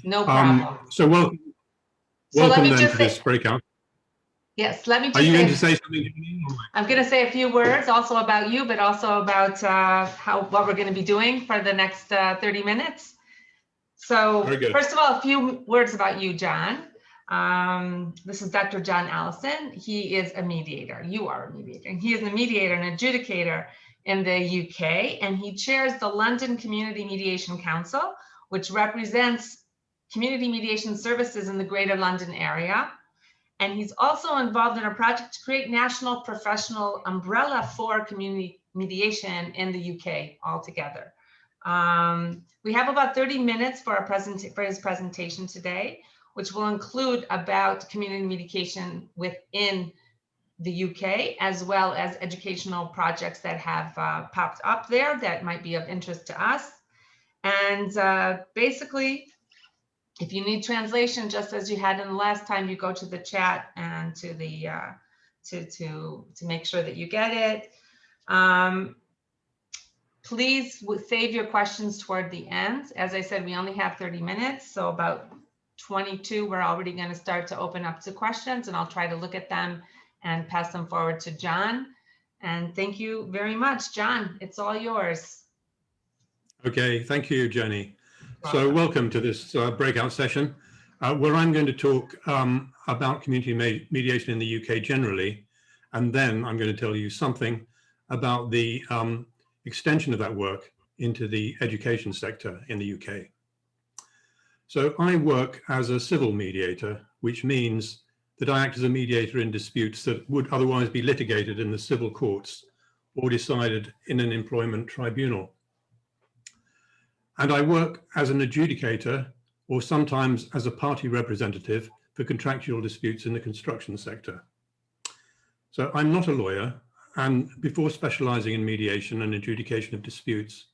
No problem. So welcome then to this breakout. Yes, let me just Are you going to say something? I'm going to say a few words also about you, but also about what we're going to be doing for the next 30 minutes. So first of all, a few words about you, John. This is Dr. John Allison. He is a mediator. You are a mediator. And he is a mediator and adjudicator in the UK, and he chairs the London Community Mediation Council, which represents community mediation services in the Greater London area. And he's also involved in a project to create national professional umbrella for community mediation in the UK altogether. We have about 30 minutes for his presentation today, which will include about community mediation within the UK, as well as educational projects that have popped up there that might be of interest to us. And basically, if you need translation, just as you had in the last time, you go to the chat and to the to make sure that you get it. Please save your questions toward the end. As I said, we only have 30 minutes, so about 22, we're already going to start to open up to questions, and I'll try to look at them and pass them forward to John. And thank you very much, John. It's all yours. Okay, thank you, Joni. So welcome to this breakout session, where I'm going to talk about community mediation in the UK generally, and then I'm going to tell you something about the extension of that work into the education sector in the UK. So I work as a civil mediator, which means that I act as a mediator in disputes that would otherwise be litigated in the civil courts or decided in an employment tribunal. And I work as an adjudicator or sometimes as a party representative for contractual disputes in the construction sector. So I'm not a lawyer, and before specializing in mediation and adjudication of disputes,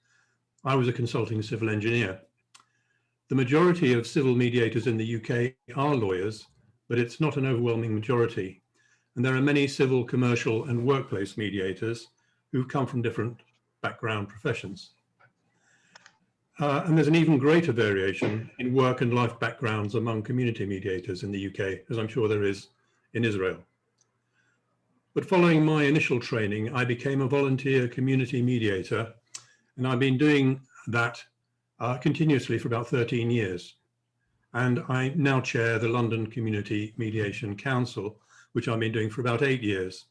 I was a consulting civil engineer. The majority of civil mediators in the UK are lawyers, but it's not an overwhelming majority. And there are many civil, commercial, and workplace mediators who come from different background professions. And there's an even greater variation in work and life backgrounds among community mediators in the UK, as I'm sure there is in Israel. But following my initial training, I became a volunteer community mediator, and I've been doing that continuously for about 13 years. And I now chair the London Community Mediation Council, which I've been doing for about 8 years.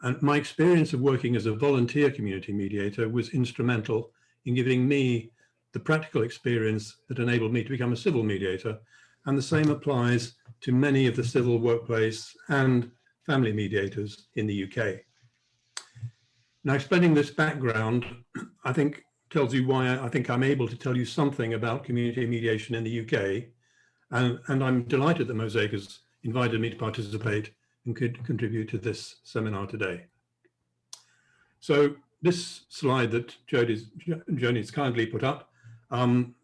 And my experience of working as a volunteer community mediator was instrumental in giving me the practical experience that enabled me to become a civil mediator. And the same applies to many of the civil, workplace and family mediators in the UK. Now, explaining this background, I think tells you why I think I'm able to tell you something about community mediation in the UK. And I'm delighted that Mosaic has invited me to participate and could contribute to this seminar today. So this slide that Joni's kindly put up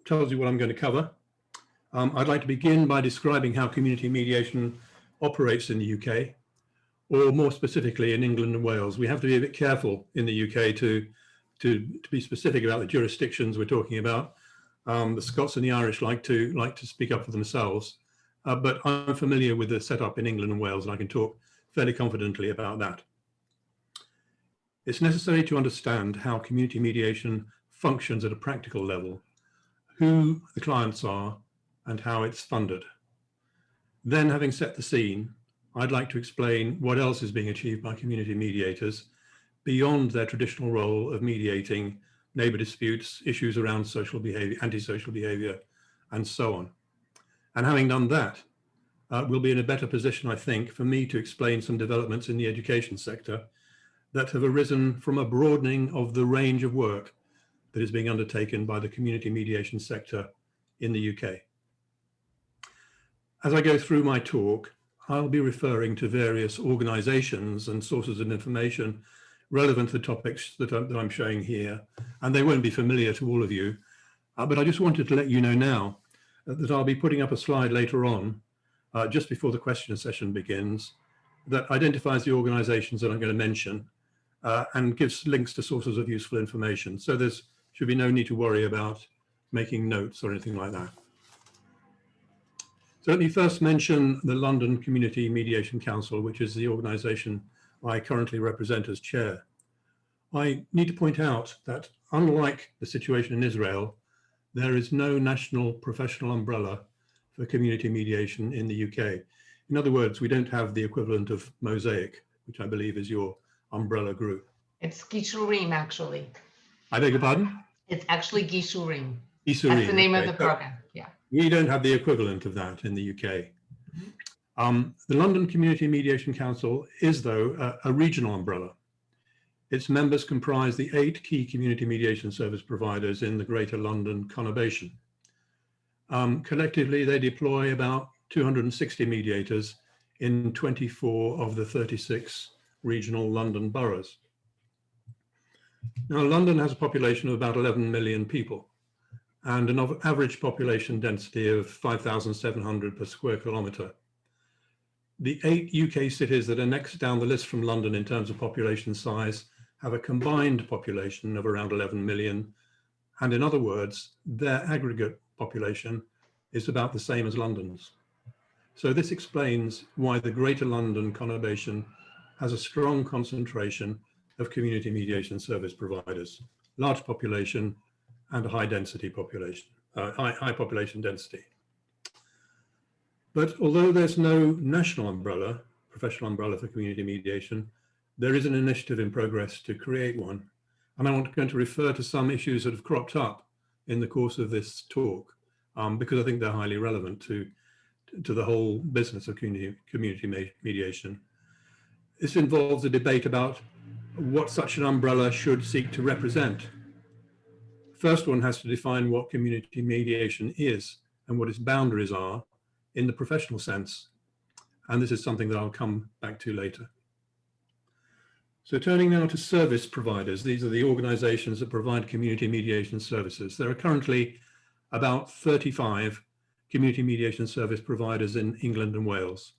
tells you what I'm going to cover. I'd like to begin by describing how community mediation operates in the UK, or more specifically in England and Wales. We have to be a bit careful in the UK to be specific about the jurisdictions we're talking about. The Scots and the Irish like to speak up for themselves, but I'm familiar with the setup in England and Wales, and I can talk fairly confidently about that. It's necessary to understand how community mediation functions at a practical level, who the clients are, and how it's funded. Then, having set the scene, I'd like to explain what else is being achieved by community mediators beyond their traditional role of mediating neighbour disputes, issues around social behaviour, antisocial behaviour, and so on. And having done that, we'll be in a better position, I think, for me to explain some developments in the education sector that have arisen from a broadening of the range of work that is being undertaken by the community mediation sector in the UK. As I go through my talk, I'll be referring to various organisations and sources of information relevant to the topics that I'm showing here, and they won't be familiar to all of you, but I just wanted to let you know now that I'll be putting up a slide later on, just before the question session begins, that identifies the organisations that I'm going to mention and gives links to sources of useful information. So there's should be no need to worry about making notes or anything like that. So let me first mention the London Community Mediation Council, which is the organisation I currently represent as chair. I need to point out that unlike the situation in Israel, there is no national professional umbrella for community mediation in the UK. In other words, we don't have the equivalent of Mosaic, which I believe is your umbrella group. It's gishorim, actually. I beg your pardon? It's actually gishorim. Gishorim, that's the name okay. of the program, yeah. We don't have the equivalent of that in the UK. The London Community Mediation Council is, though, a regional umbrella. Its members comprise the 8 key community mediation service providers in the Greater London conurbation. Collectively, they deploy about 260 mediators in 24 of the 36 regional London boroughs. Now, London has a population of about 11 million people and an average population density of 5,700 per square kilometre. The 8 UK cities that are next down the list from London in terms of population size have a combined population of around 11 million. And in other words, their aggregate population is about the same as London's. So this explains why the Greater London conurbation has a strong concentration of community mediation service providers, large population and a high density population, high population density. But although there's no national umbrella, professional umbrella for community mediation, there is an initiative in progress to create one. And I'm going to refer to some issues that have cropped up in the course of this talk, because I think they're highly relevant to the whole business of community mediation. This involves a debate about what such an umbrella should seek to represent. First, one has to define what community mediation is and what its boundaries are in the professional sense. And this is something that I'll come back to later. So turning now to service providers, these are the organizations that provide community mediation services. There are currently about 35 community mediation service providers in England and Wales.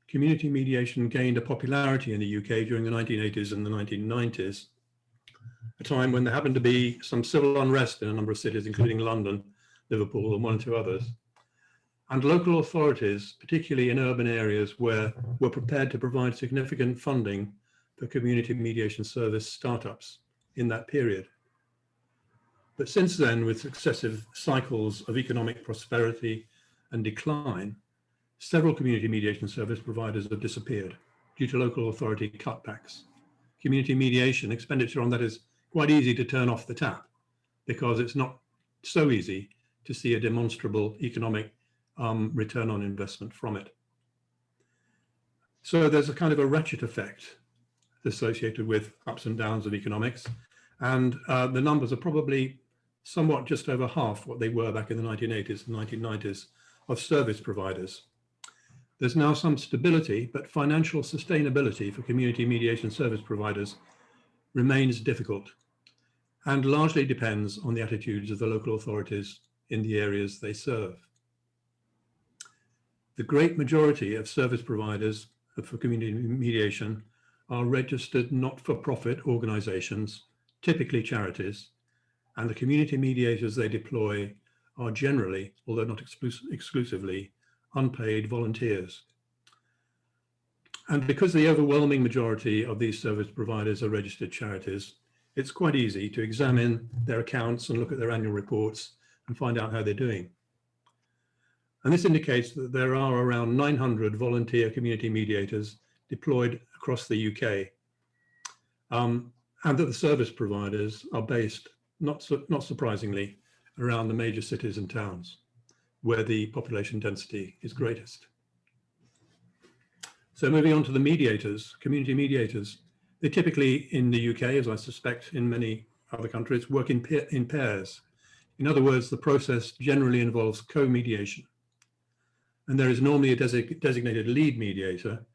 Community mediation gained a popularity in the UK during the 1980s and the 1990s, a time when there happened to be some civil unrest in a number of cities, including London, Liverpool, and 1 or 2 others. And local authorities, particularly in urban areas, were prepared to provide significant funding for community mediation service startups in that period. But since then, with successive cycles of economic prosperity and decline, several community mediation service providers have disappeared due to local authority cutbacks. Community mediation expenditure on that is quite easy to turn off the tap because it's not so easy to see a demonstrable economic return on investment from it. So there's a kind of a ratchet effect associated with ups and downs of economics. And the numbers are probably somewhat just over half what they were back in the 1980s and 1990s of service providers. There's now some stability, but financial sustainability for community mediation service providers remains difficult and largely depends on the attitudes of the local authorities in the areas they serve. The great majority of service providers for community mediation are registered not-for-profit organizations, typically charities, and the community mediators they deploy are generally, although not exclusively, unpaid volunteers. And because the overwhelming majority of these service providers are registered charities, it's quite easy to examine their accounts and look at their annual reports and find out how they're doing. And this indicates that there are around 900 volunteer community mediators deployed across the UK, and that the service providers are based, not surprisingly, around the major cities and towns where the population density is greatest. So moving on to the mediators, community mediators, they typically in the UK, as I suspect in many other countries, work in pairs. In other words, the process generally involves co-mediation. And there is normally a designated lead mediator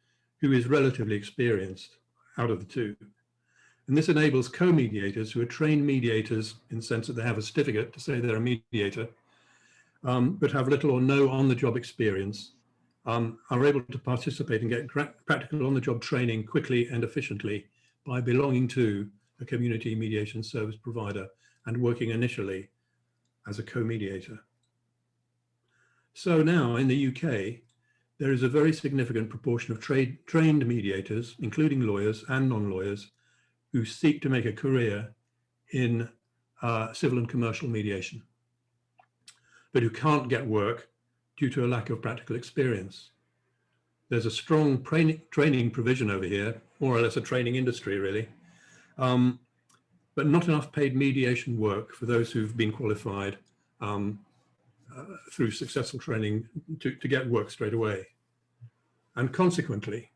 who is relatively experienced out of the two. And this enables co-mediators who are trained mediators in the sense that they have a certificate to say they're a mediator, but have little or no on-the-job experience, are able to participate and get practical on-the-job training quickly and efficiently by belonging to a community mediation service provider and working initially as a co-mediator. So now in the UK, there is a very significant proportion of trained mediators, including lawyers and non-lawyers, who seek to make a career in civil and commercial mediation, but who can't get work due to a lack of practical experience. There's a strong training provision over here, more or less a training industry really, but not enough paid mediation work for those who've been qualified through successful training to get work straight away. And consequently,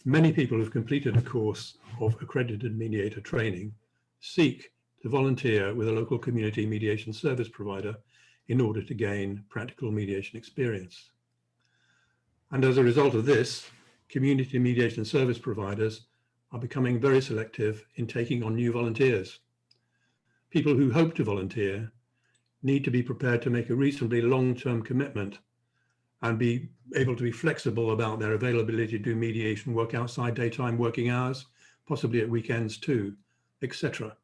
many people who've completed a course of accredited mediator training seek to volunteer with a local community mediation service provider in order to gain practical mediation experience. And as a result of this, community mediation service providers are becoming very selective in taking on new volunteers. People who hope to volunteer need to be prepared to make a reasonably long-term commitment and be able to be flexible about their availability to do mediation work outside daytime working hours, possibly at weekends too, etc.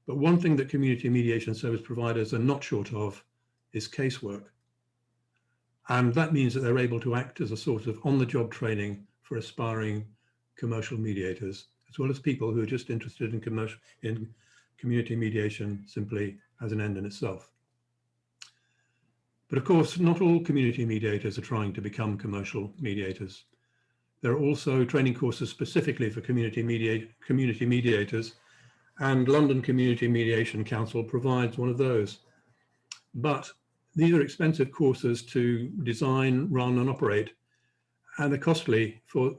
But one thing that community mediation service providers are not short of is casework. And that means that they're able to act as a sort of on-the-job training for aspiring commercial mediators, as well as people who are just interested in community mediation simply as an end in itself. But of course, not all community mediators are trying to become commercial mediators. There are also training courses specifically for community mediators, and London Community Mediation Council provides one of those. But these are expensive courses to design, run, and operate, and they're costly for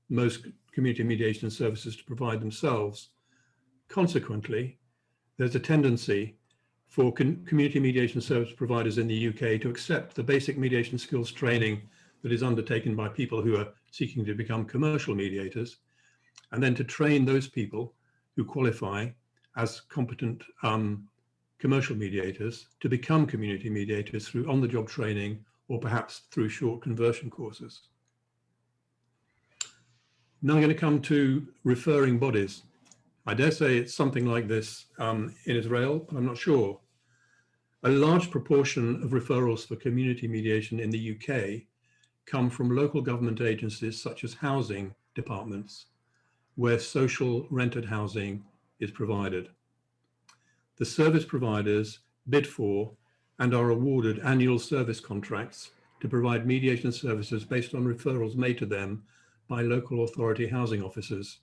most community mediation services to provide themselves. Consequently, there's a tendency for community mediation service providers in the UK to accept the basic mediation skills training that is undertaken by people who are seeking to become commercial mediators, and then to train those people who qualify as competent commercial mediators to become community mediators through on-the-job training or perhaps through short conversion courses. Now I'm going to come to referring bodies. I dare say it's something like this in Israel, but I'm not sure. A large proportion of referrals for community mediation in the UK come from local government agencies such as housing departments, where social rented housing is provided. The service providers bid for and are awarded annual service contracts to provide mediation services based on referrals made to them by local authority housing officers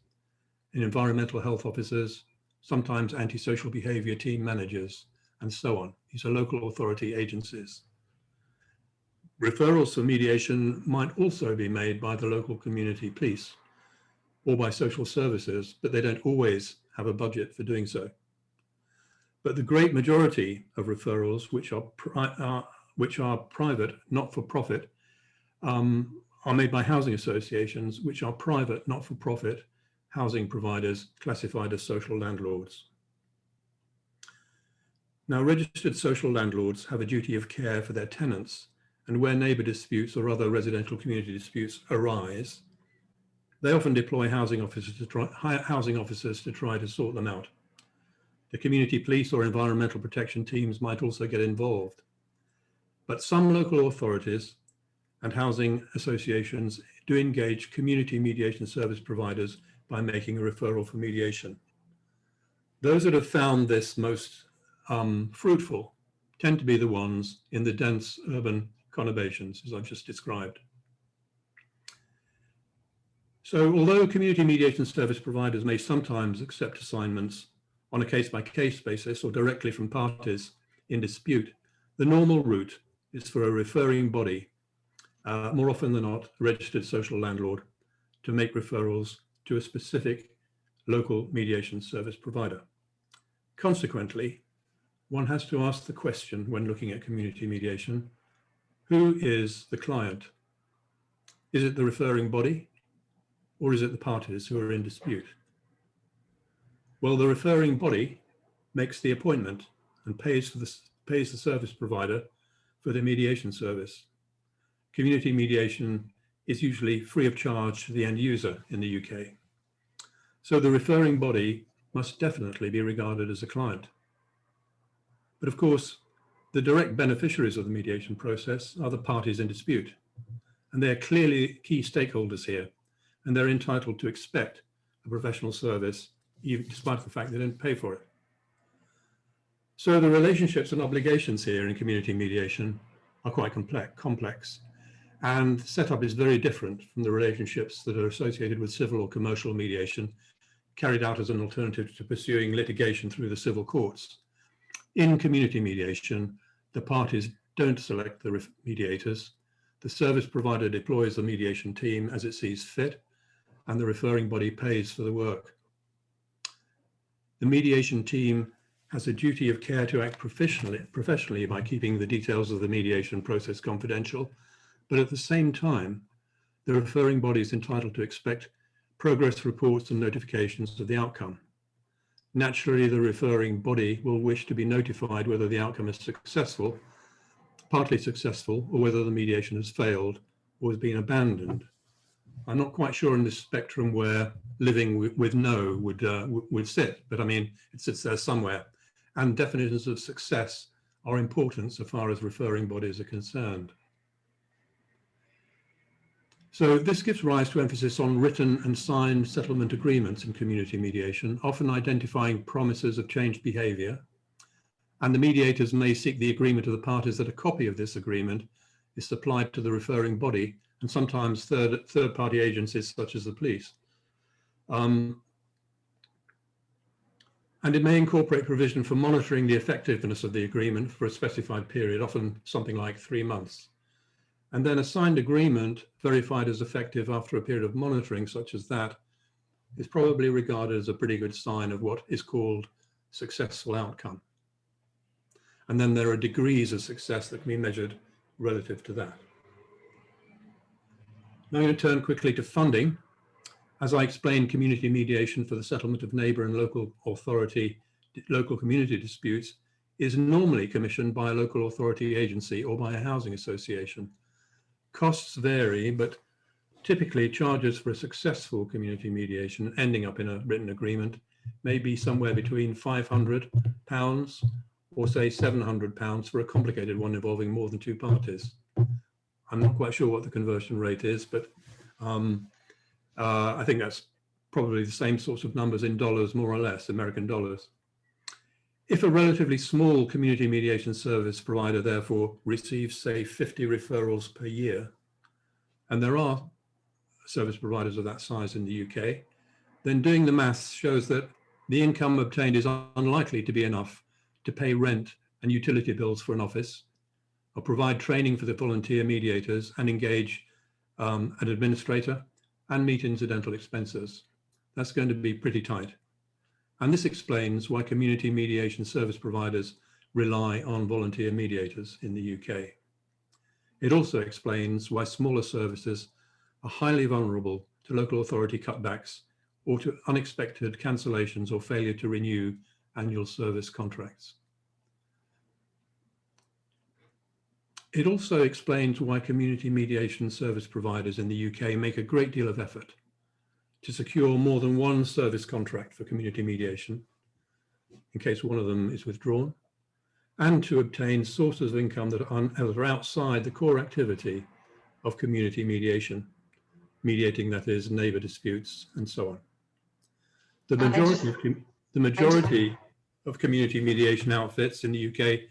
and environmental health officers, sometimes antisocial behaviour team managers, and so on. These are local authority agencies. Referrals for mediation might also be made by the local community police or by social services, but they don't always have a budget for doing so. But the great majority of referrals, which are private, not-for-profit, are made by housing associations, which are private, not-for-profit housing providers classified as social landlords. Now, registered social landlords have a duty of care for their tenants, and where neighbour disputes or other residential community disputes arise, they often deploy housing officers to try to sort them out. The community police or environmental protection teams might also get involved. But some local authorities and housing associations do engage community mediation service providers by making a referral for mediation. Those that have found this most fruitful tend to be the ones in the dense urban conurbations, as I've just described. So although community mediation service providers may sometimes accept assignments on a case-by-case basis or directly from parties in dispute, the normal route is for a referring body, more often than not, a registered social landlord, to make referrals to a specific local mediation service provider. Consequently, one has to ask the question when looking at community mediation, who is the client? Is it the referring body, or is it the parties who are in dispute? Well, the referring body makes the appointment and pays the service provider for the mediation service. Community mediation is usually free of charge to the end user in the UK. So the referring body must definitely be regarded as a client. But of course, The direct beneficiaries of the mediation process are the parties in dispute, and they're clearly key stakeholders here, and they're entitled to expect a professional service, even despite the fact they don't pay for it. So the relationships and obligations here in community mediation are quite complex, and the setup is very different from the relationships that are associated with civil or commercial mediation carried out as an alternative to pursuing litigation through the civil courts. In community mediation, the parties don't select the mediators. The service provider deploys the mediation team as it sees fit, and the referring body pays for the work. The mediation team has a duty of care to act professionally by keeping the details of the mediation process confidential, but at the same time, the referring body is entitled to expect progress reports and notifications of the outcome. Naturally, the referring body will wish to be notified whether the outcome is successful, partly successful, or whether the mediation has failed or has been abandoned. I'm not quite sure in this spectrum where living with no would sit, but I mean, it sits there somewhere. And definitions of success are important so far as referring bodies are concerned. So this gives rise to emphasis on written and signed settlement agreements in community mediation, often identifying promises of changed behavior. And the mediators may seek the agreement of the parties that a copy of this agreement is supplied to the referring body, and sometimes third-party agencies such as the police. And it may incorporate provision for monitoring the effectiveness of the agreement for a specified period, often something like 3 months. And then a signed agreement verified as effective after a period of monitoring such as that is probably regarded as a pretty good sign of what is called successful outcome. And then there are degrees of success that can be measured relative to that. Now I'm going to turn quickly to funding. As I explained, community mediation for the settlement of neighbour and local community disputes is normally commissioned by a local authority agency or by a housing association. Costs vary, but typically charges for a successful community mediation ending up in a written agreement may be somewhere between £500 or say £700 for a complicated one involving more than 2 parties. I'm not quite sure what the conversion rate is, but I think that's probably the same sorts of numbers in dollars, more or less, American dollars. If a relatively small community mediation service provider therefore receives, say, 50 referrals per year, and there are service providers of that size in the UK, then doing the maths shows that the income obtained is unlikely to be enough to pay rent and utility bills for an office, or provide training for the volunteer mediators and engage an administrator and meet incidental expenses. That's going to be pretty tight. And this explains why community mediation service providers rely on volunteer mediators in the UK. It also explains why smaller services are highly vulnerable to local authority cutbacks or to unexpected cancellations or failure to renew annual service contracts. It also explains why community mediation service providers in the UK make a great deal of effort to secure more than one service contract for community mediation, in case one of them is withdrawn, and to obtain sources of income that are outside the core activity of community mediation, mediating, that is, neighbour disputes and so on. The majority of community mediation outfits in the UK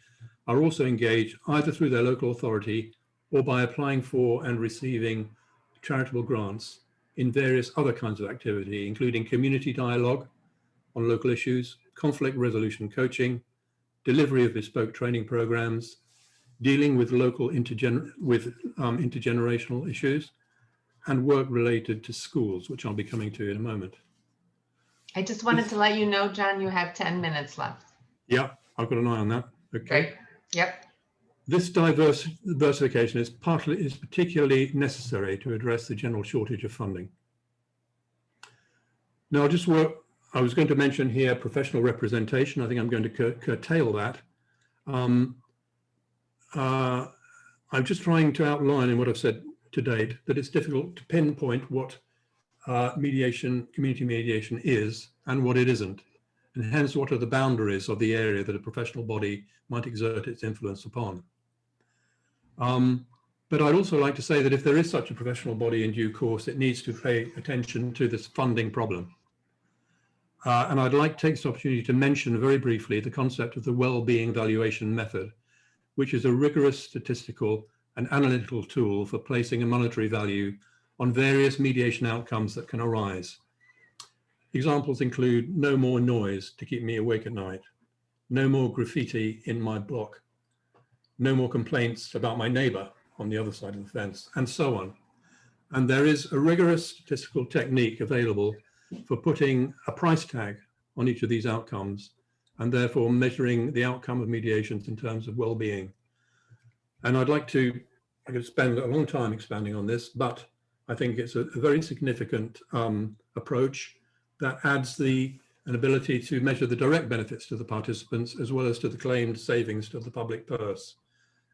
are also engaged either through their local authority or by applying for and receiving charitable grants in various other kinds of activity, including community dialogue on local issues, conflict resolution coaching, delivery of bespoke training programs, dealing with local intergenerational issues, and work related to schools, which I'll be coming to in a moment. I just wanted to let you know, John, you have 10 minutes left. Yeah, I've got an eye on that. Okay. Great. Yep. This diversification is particularly necessary to address the general shortage of funding. Now, I was going to mention here professional representation. I think I'm going to curtail that. I'm just trying to outline in what I've said to date that it's difficult to pinpoint what community mediation is and what it isn't. and hence what are the boundaries of the area that a professional body might exert its influence upon. But I'd also like to say that if there is such a professional body in due course, it needs to pay attention to this funding problem. And I'd like to take this opportunity to mention very briefly the concept of the well-being valuation method, which is a rigorous statistical and analytical tool for placing a monetary value on various mediation outcomes that can arise. Examples include no more noise to keep me awake at night, no more graffiti in my block, no more complaints about my neighbor on the other side of the fence, and so on. And there is a rigorous statistical technique available for putting a price tag on each of these outcomes, and therefore measuring the outcome of mediations in terms of well-being. And I could spend a long time expanding on this, but I think it's a very significant approach that adds an ability to measure the direct benefits to the participants as well as to the claimed savings to the public purse.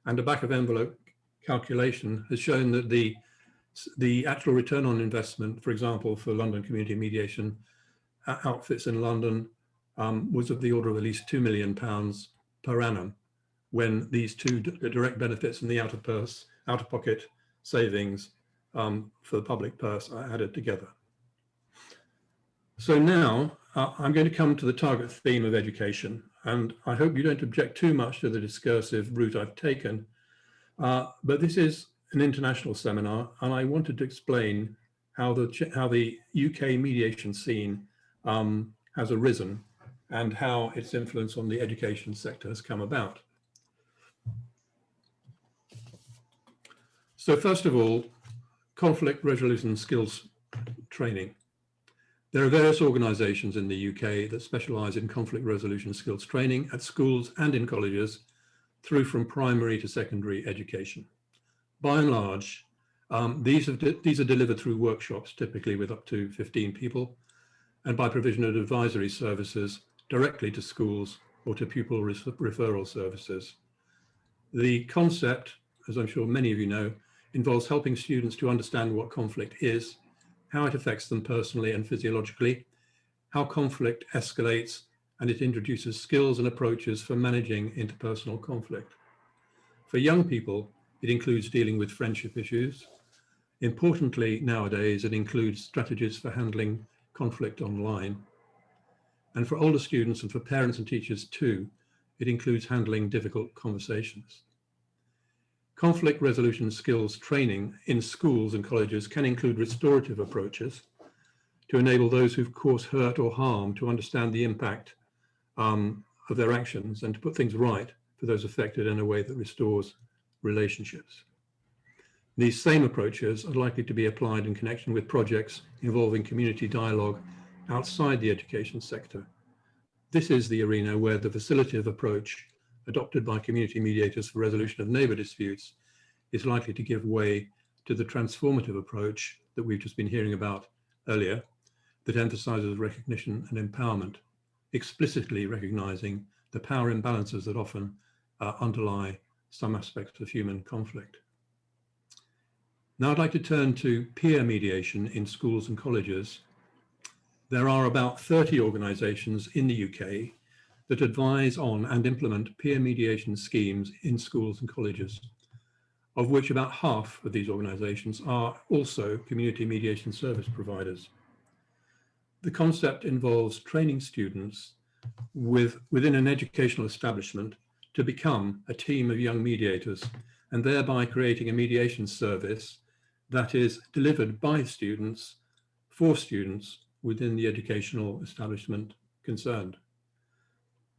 And a back of envelope calculation has shown that the actual return on investment, for example, for London community mediation outfits in London was of the order of at least £2 million per annum when these two direct benefits and the out-of-pocket savings for the public purse are added together. So now I'm going to come to the target theme of education, and I hope you don't object too much to the discursive route I've taken, but this is an international seminar, and I wanted to explain how the UK mediation scene has arisen and how its influence on the education sector has come about. So first of all, conflict resolution skills training. There are various organisations in the UK that specialise in conflict resolution skills training at schools and in colleges through from primary to secondary education. By and large, these are delivered through workshops, typically with up to 15 people, and by provision of advisory services directly to schools or to pupil referral services. The concept, as I'm sure many of you know, involves helping students to understand what conflict is, how it affects them personally and physiologically, how conflict escalates, and it introduces skills and approaches for managing interpersonal conflict. For young people, it includes dealing with friendship issues. Importantly, nowadays, it includes strategies for handling conflict online. And for older students and for parents and teachers too, it includes handling difficult conversations. Conflict resolution skills training in schools and colleges can include restorative approaches to enable those who've caused hurt or harm to understand the impact of their actions and to put things right for those affected in a way that restores relationships. These same approaches are likely to be applied in connection with projects involving community dialogue outside the education sector. This is the arena where the facilitative approach adopted by community mediators for resolution of neighbour disputes is likely to give way to the transformative approach that we've just been hearing about earlier, that emphasises recognition and empowerment, explicitly recognising the power imbalances that often underlie some aspects of human conflict. Now I'd like to turn to peer mediation in schools and colleges. There are about 30 organisations in the UK that advise on and implement peer mediation schemes in schools and colleges, of which about half of these organisations are also community mediation service providers. The concept involves training students within an educational establishment to become a team of young mediators, and thereby creating a mediation service that is delivered by students for students within the educational establishment concerned.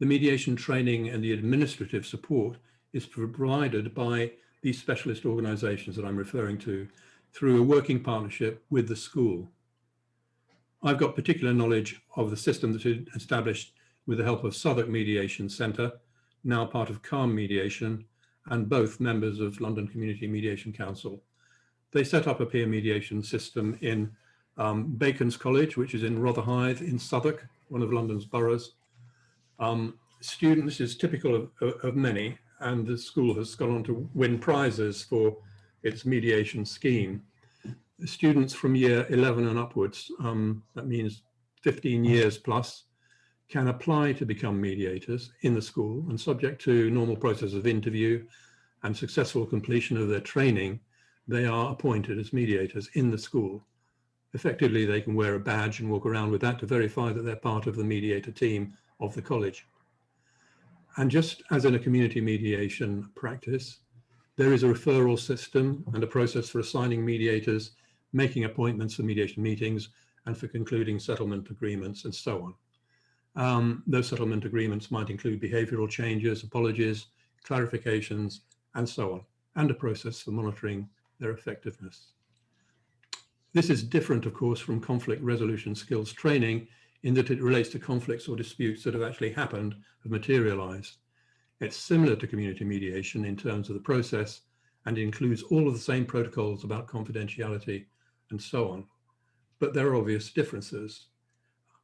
The mediation training and the administrative support is provided by these specialist organisations that I'm referring to through a working partnership with the school. I've got particular knowledge of the system that is established with the help of Southwark Mediation Centre, now part of Calm Mediation, and both members of London Community Mediation Council. They set up a peer mediation system in Bacon's College, which is in Rotherhithe in Southwark, one of London's boroughs. Students is typical of many, and the school has gone on to win prizes for its mediation scheme. Students from year 11 and upwards, that means 15 years plus, can apply to become mediators in the school, and subject to normal process of interview and successful completion of their training, they are appointed as mediators in the school. Effectively, they can wear a badge and walk around with that to verify that they're part of the mediator team of the college. And just as in a community mediation practice, there is a referral system and a process for assigning mediators, making appointments for mediation meetings, and for concluding settlement agreements, and so on. Those settlement agreements might include behavioral changes, apologies, clarifications, and so on, and a process for monitoring their effectiveness. This is different, of course, from conflict resolution skills training in that it relates to conflicts or disputes that have actually happened, have materialized. It's similar to community mediation in terms of the process, and includes all of the same protocols about confidentiality and so on. But there are obvious differences.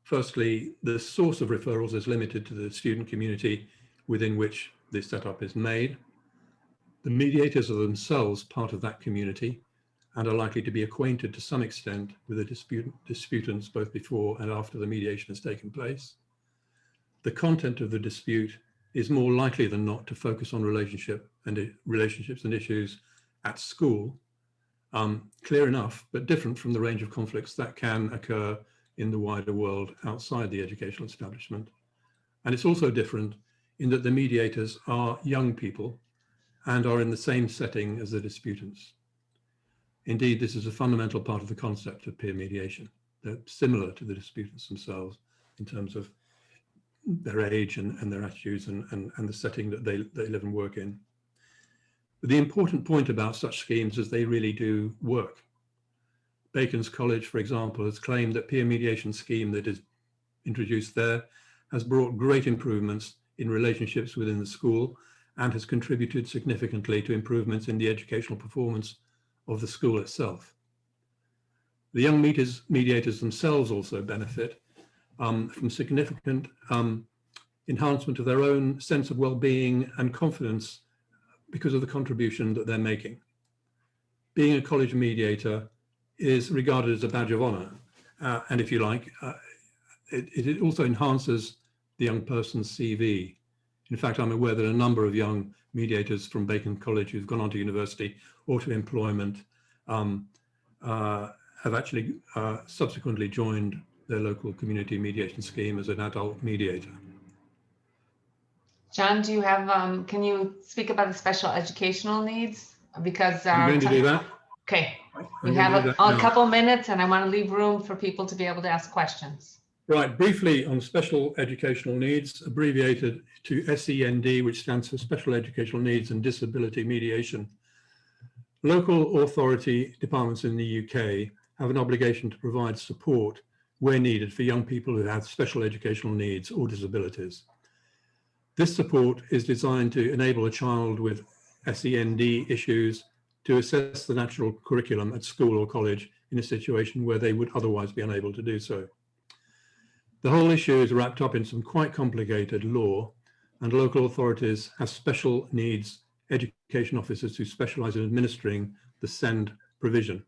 Firstly, the source of referrals is limited to the student community within which this setup is made. The mediators are themselves part of that community and are likely to be acquainted to some extent with the disputants both before and after the mediation has taken place. The content of the dispute is more likely than not to focus on relationships and issues at school. Clear enough, but different from the range of conflicts that can occur in the wider world outside the educational establishment. And it's also different in that the mediators are young people and are in the same setting as the disputants. Indeed, this is a fundamental part of the concept of peer mediation. They're similar to the disputants themselves in terms of their age and their attitudes and the setting that they live and work in. But the important point about such schemes is they really do work. Bacon's College, for example, has claimed that peer mediation scheme that is introduced there has brought great improvements in relationships within the school and has contributed significantly to improvements in the educational performance of the school itself. The young mediators themselves also benefit from significant enhancement of their own sense of well-being and confidence because of the contribution that they're making. Being a college mediator is regarded as a badge of honor. And if you like, it also enhances the young person's CV. In fact, I'm aware that a number of young mediators from Bacon College who've gone on to university or to employment have actually subsequently joined their local community mediation scheme as an adult mediator. John, do you have, can you speak about the special educational needs? Because I'm going to do that. Okay, we have a couple minutes and I want to leave room for people to be able to ask questions. Right, briefly on special educational needs, abbreviated to SEND, which stands for Special Educational Needs and Disability Mediation. Local authority departments in the UK have an obligation to provide support where needed for young people who have special educational needs or disabilities. This support is designed to enable a child with SEND issues to assess the natural curriculum at school or college in a situation where they would otherwise be unable to do so. The whole issue is wrapped up in some quite complicated law, and local authorities have special needs education officers who specialize in administering the SEND provision.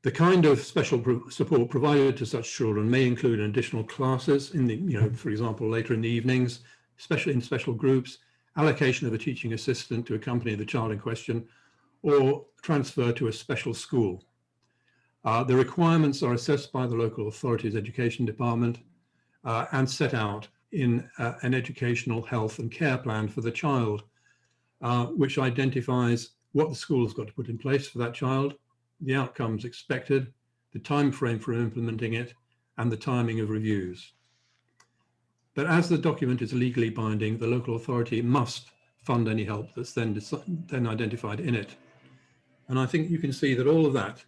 The kind of special support provided to such children may include additional classes in the, for example, later in the evenings, especially in special groups, allocation of a teaching assistant to accompany the child in question, or transfer to a special school. The requirements are assessed by the local authority's education department and set out in an educational health and care plan for the child, which identifies what the school has got to put in place for that child, the outcomes expected, the time frame for implementing it, and the timing of reviews. But as the document is legally binding, the local authority must fund any help that's then identified in it. And I think you can see that all of that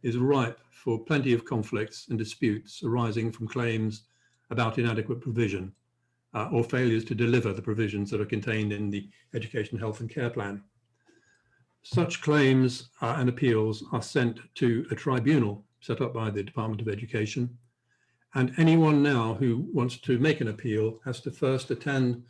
is ripe for plenty of conflicts and disputes arising from claims about inadequate provision or failures to deliver the provisions that are contained in the Education, Health and Care Plan. Such claims and appeals are sent to a tribunal set up by the Department of Education, and anyone now who wants to make an appeal has to first attend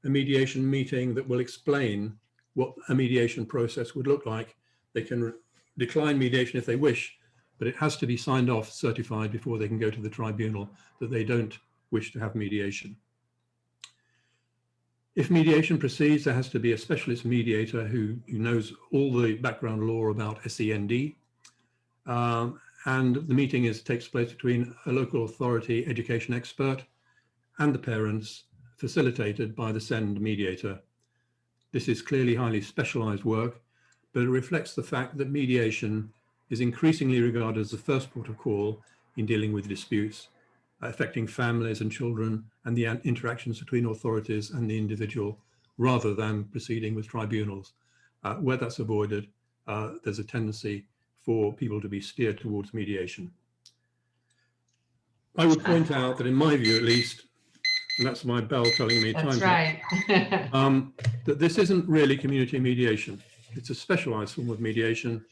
a mediation meeting that will explain what a mediation process would look like. They can decline mediation if they wish, but it has to be signed off, certified before they can go to the tribunal that they don't wish to have mediation. If mediation proceeds, there has to be a specialist mediator who knows all the background law about SEND. And the meeting takes place between a local authority education expert and the parents, facilitated by the SEND mediator. This is clearly highly specialized work, but it reflects the fact that mediation is increasingly regarded as the first port of call in dealing with disputes affecting families and children and the interactions between authorities and the individual, rather than proceeding with tribunals. Where that's avoided, there's a tendency for people to be steered towards mediation. I would point out that in my view, at least, and that's my bell telling me That's time, right. that this isn't really community mediation. It's a specialized form of mediation,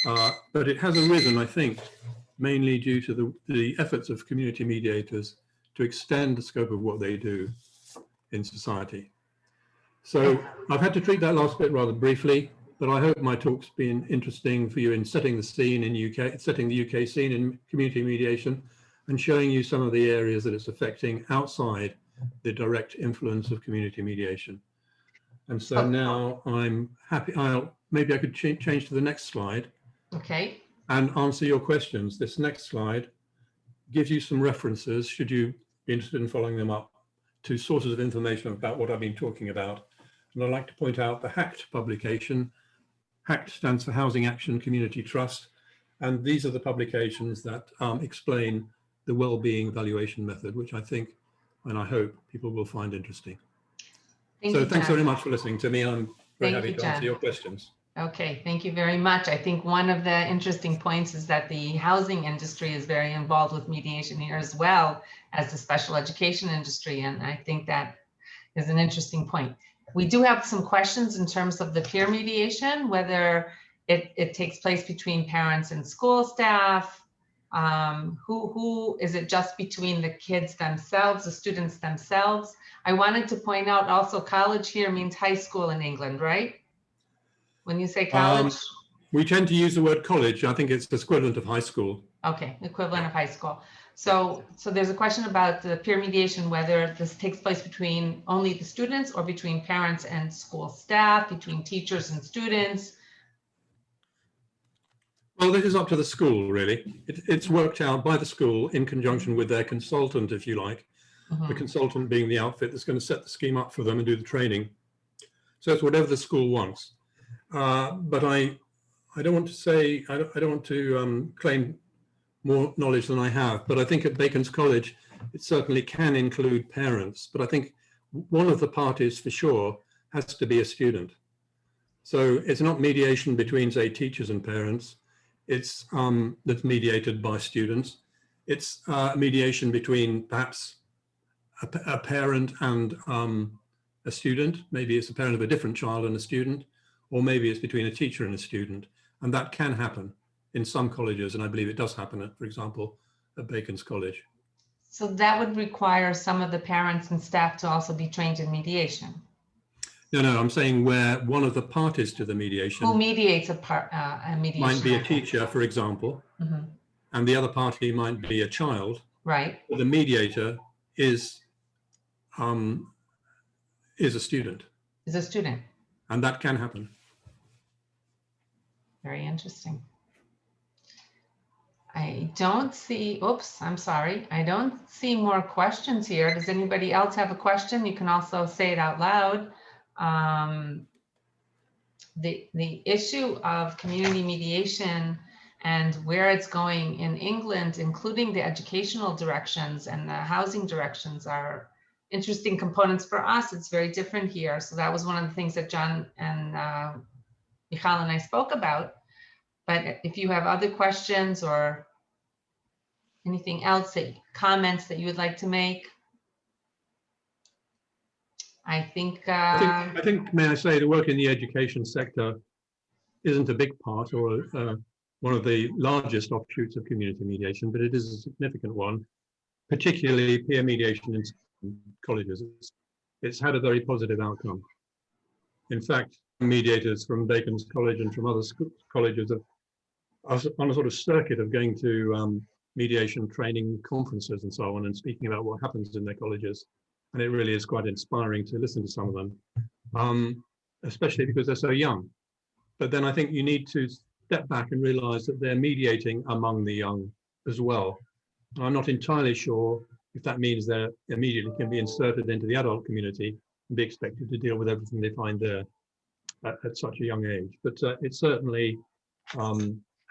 but it has arisen, I think, mainly due to the efforts of community mediators to extend the scope of what they do in society. So I've had to treat that last bit rather briefly, but I hope my talk's been interesting for you in setting the scene in setting the UK scene in community mediation and showing you some of the areas that it's affecting outside the direct influence of community mediation. And so now I'm happy, maybe I could change to the next slide. Okay. And answer your questions. This next slide gives you some references, should you be interested in following them up, to sources of information about what I've been talking about. And I'd like to point out the HACT publication. HACT stands for Housing Action Community Trust. And these are the publications that explain the well-being valuation method, which I think, and I hope, people will find interesting. Thanks very much for listening to me. I'm very happy to answer your questions. Okay, thank you very much. I think one of the interesting points is that the housing industry is very involved with mediation here, as well as the special education industry. And I think that is an interesting point. We do have some questions in terms of the peer mediation, whether it takes place between parents and school staff. Who is it just between the kids themselves, the students themselves? I wanted to point out also, college here means high school in England, right? When you say college? We tend to use the word college. I think it's the equivalent of high school. Okay, equivalent of high school. So there's a question about the peer mediation, whether this takes place between only the students or between parents and school staff, between teachers and students. Well, this is up to the school, really. It's worked out by the school in conjunction with their consultant, if you like. The consultant being the outfit that's going to set the scheme up for them and do the training. So it's whatever the school wants. But I don't want to say, I don't want to claim more knowledge than I have, but I think at Bacon's College, it certainly can include parents. But I think one of the parties for sure has to be a student. So it's not mediation between, say, teachers and parents. It's that's mediated by students. It's mediation between perhaps a parent and a student. Maybe it's a parent of a different child and a student, or maybe it's between a teacher and a student. And that can happen in some colleges, and I believe it does happen at, for example, at Bacon's College. So that would require some of the parents and staff to also be trained in mediation. No, I'm saying where one of the parties to the mediation. Who mediates a mediation? Might be a teacher, for example, and the other party might be a child. Right. The mediator is a student. Is a student. And that can happen. Very interesting. I don't see, oops, I'm sorry. I don't see more questions here. Does anybody else have a question? You can also say it out loud. The issue of community mediation and where it's going in England, including the educational directions and the housing directions, are interesting components for us. It's very different here. So that was one of the things that John and Michal and I spoke about. But if you have other questions or anything else, comments that you would like to make, I think, may I say, the work in the education sector isn't a big part or one of the largest offshoots of community mediation, but it is a significant one, particularly peer mediation in colleges. It's had a very positive outcome. In fact, mediators from Bacon's College and from other colleges are on a sort of circuit of going to mediation training conferences and so on, and speaking about what happens in their colleges. And it really is quite inspiring to listen to some of them, especially because they're so young. But then I think you need to step back and realize that they're mediating among the young as well. And I'm not entirely sure if that means they immediately can be inserted into the adult community and be expected to deal with everything they find there at such a young age. But it certainly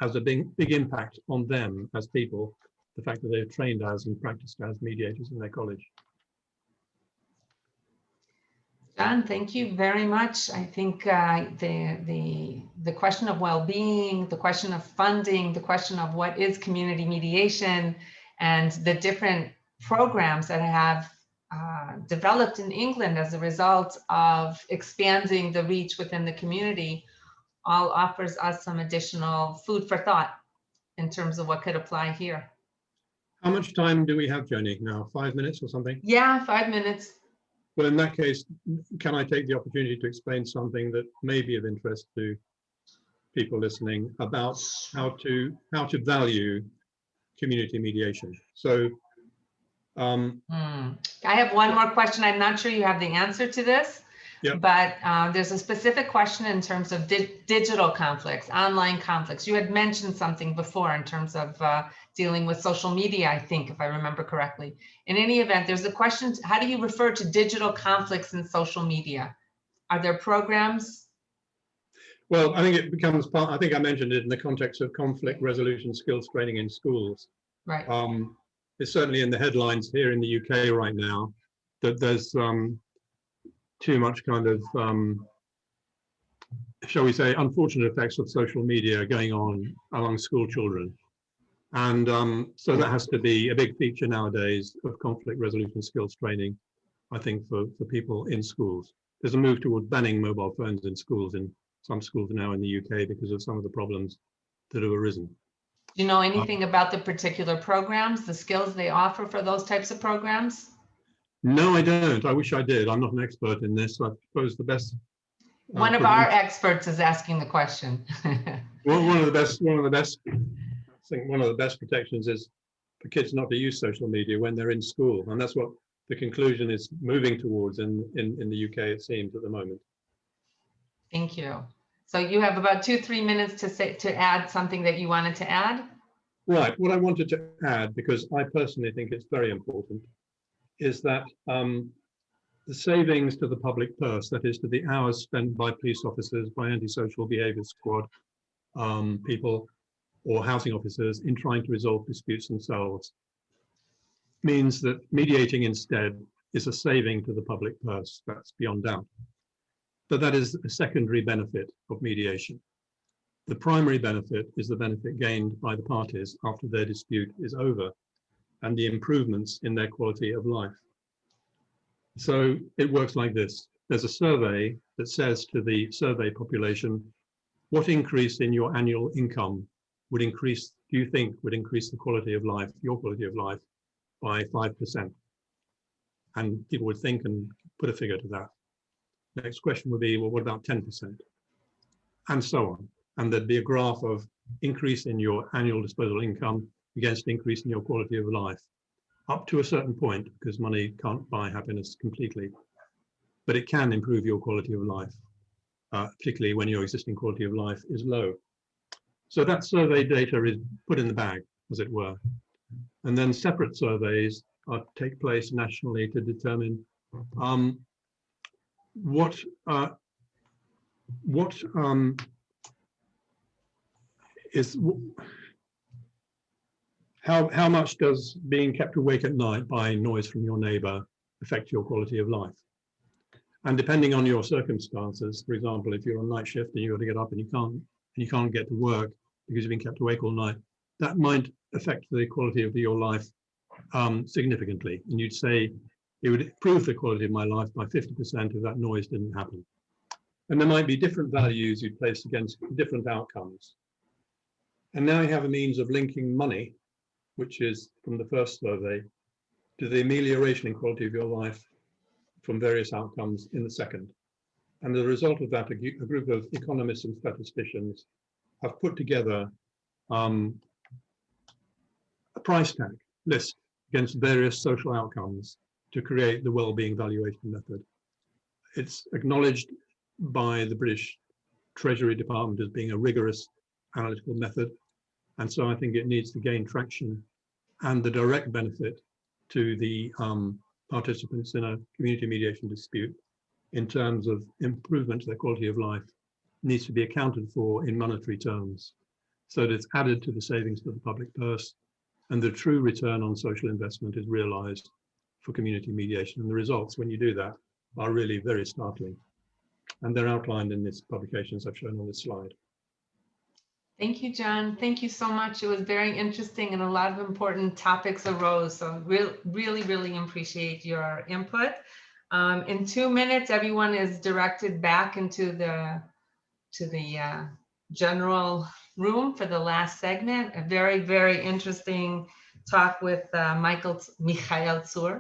has a big impact on them as people, the fact that they're trained as and practiced as mediators in their college. John, thank you very much. I think the question of well-being, the question of funding, the question of what is community mediation, and the different programs that have developed in England as a result of expanding the reach within the community all offers us some additional food for thought in terms of what could apply here. How much time do we have, Joni, now? 5 minutes or something? Yeah, 5 minutes. Well, in that case, can I take the opportunity to explain something that may be of interest to people listening about how to value community mediation? So, I have one more question. I'm not sure you have the answer to this, yep. But there's a specific question in terms of digital conflicts, online conflicts. You had mentioned something before in terms of dealing with social media, I think, if I remember correctly. In any event, there's a question, how do you refer to digital conflicts in social media? Are there programs? Well, I think it becomes part, I think I mentioned it in the context of conflict resolution skills training in schools. Right. It's certainly in the headlines here in the UK right now that there's too much kind of, shall we say, unfortunate effects of social media going on among school children. And so that has to be a big feature nowadays of conflict resolution skills training, I think, for people in schools. There's a move toward banning mobile phones in schools, in some schools now in the UK, because of some of the problems that have arisen. Do you know anything about the particular programs, the skills they offer for those types of programs? No, I don't. I wish I did. I'm not an expert in this. I suppose the best. One of our experts is asking the question. Well, one of the best. I think one of the best protections is for kids not to use social media when they're in school, and that's what the conclusion is moving towards in the UK, it seems, at the moment. Thank you. So you have about 2-3 minutes to add something that you wanted to add. Right. What I wanted to add, because I personally think it's very important, is that the savings to the public purse, that is to the hours spent by police officers, by antisocial behaviour squad people, or housing officers in trying to resolve disputes themselves, means that mediating instead is a saving to the public purse. That's beyond doubt. But that is a secondary benefit of mediation. The primary benefit is the benefit gained by the parties after their dispute is over and the improvements in their quality of life. So it works like this. There's a survey that says to the survey population, what increase in your annual income would increase, do you think would increase the quality of life, your quality of life, by 5%? And people would think and put a figure to that. Next question would be, well, what about 10%? And so on. And there'd be a graph of increase in your annual disposable income against increase in your quality of life, up to a certain point, because money can't buy happiness completely. But it can improve your quality of life, particularly when your existing quality of life is low. So that survey data is put in the bag, as it were. And then separate surveys take place nationally to determine how much does being kept awake at night by noise from your neighbor affect your quality of life? And depending on your circumstances, for example, if you're on night shift and you've got to get up and you can't get to work because you've been kept awake all night, that might affect the quality of your life significantly. And you'd say it would improve the quality of my life by 50% if that noise didn't happen. And there might be different values you'd place against different outcomes. And now you have a means of linking money, which is from the first survey, to the amelioration in quality of your life from various outcomes in the second. And as a result of that, a group of economists and statisticians have put together a price tag list against various social outcomes to create the well-being valuation method. It's acknowledged by the British Treasury Department as being a rigorous analytical method. And so I think it needs to gain traction, and the direct benefit to the participants in a community mediation dispute in terms of improvement to their quality of life needs to be accounted for in monetary terms, so that it's added to the savings to the public purse, and the true return on social investment is realized for community mediation. And the results, when you do that, are really very startling. And they're outlined in this publication, as I've shown on this slide. Thank you, John. Thank you so much. It was very interesting, and a lot of important topics arose. So really appreciate your input. In 2 minutes, everyone is directed back into the general room for the last segment. A very interesting talk with Michael Tzur,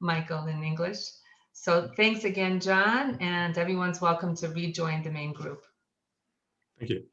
Michael in English. So thanks again, John, and everyone's welcome to rejoin the main group. Thank you.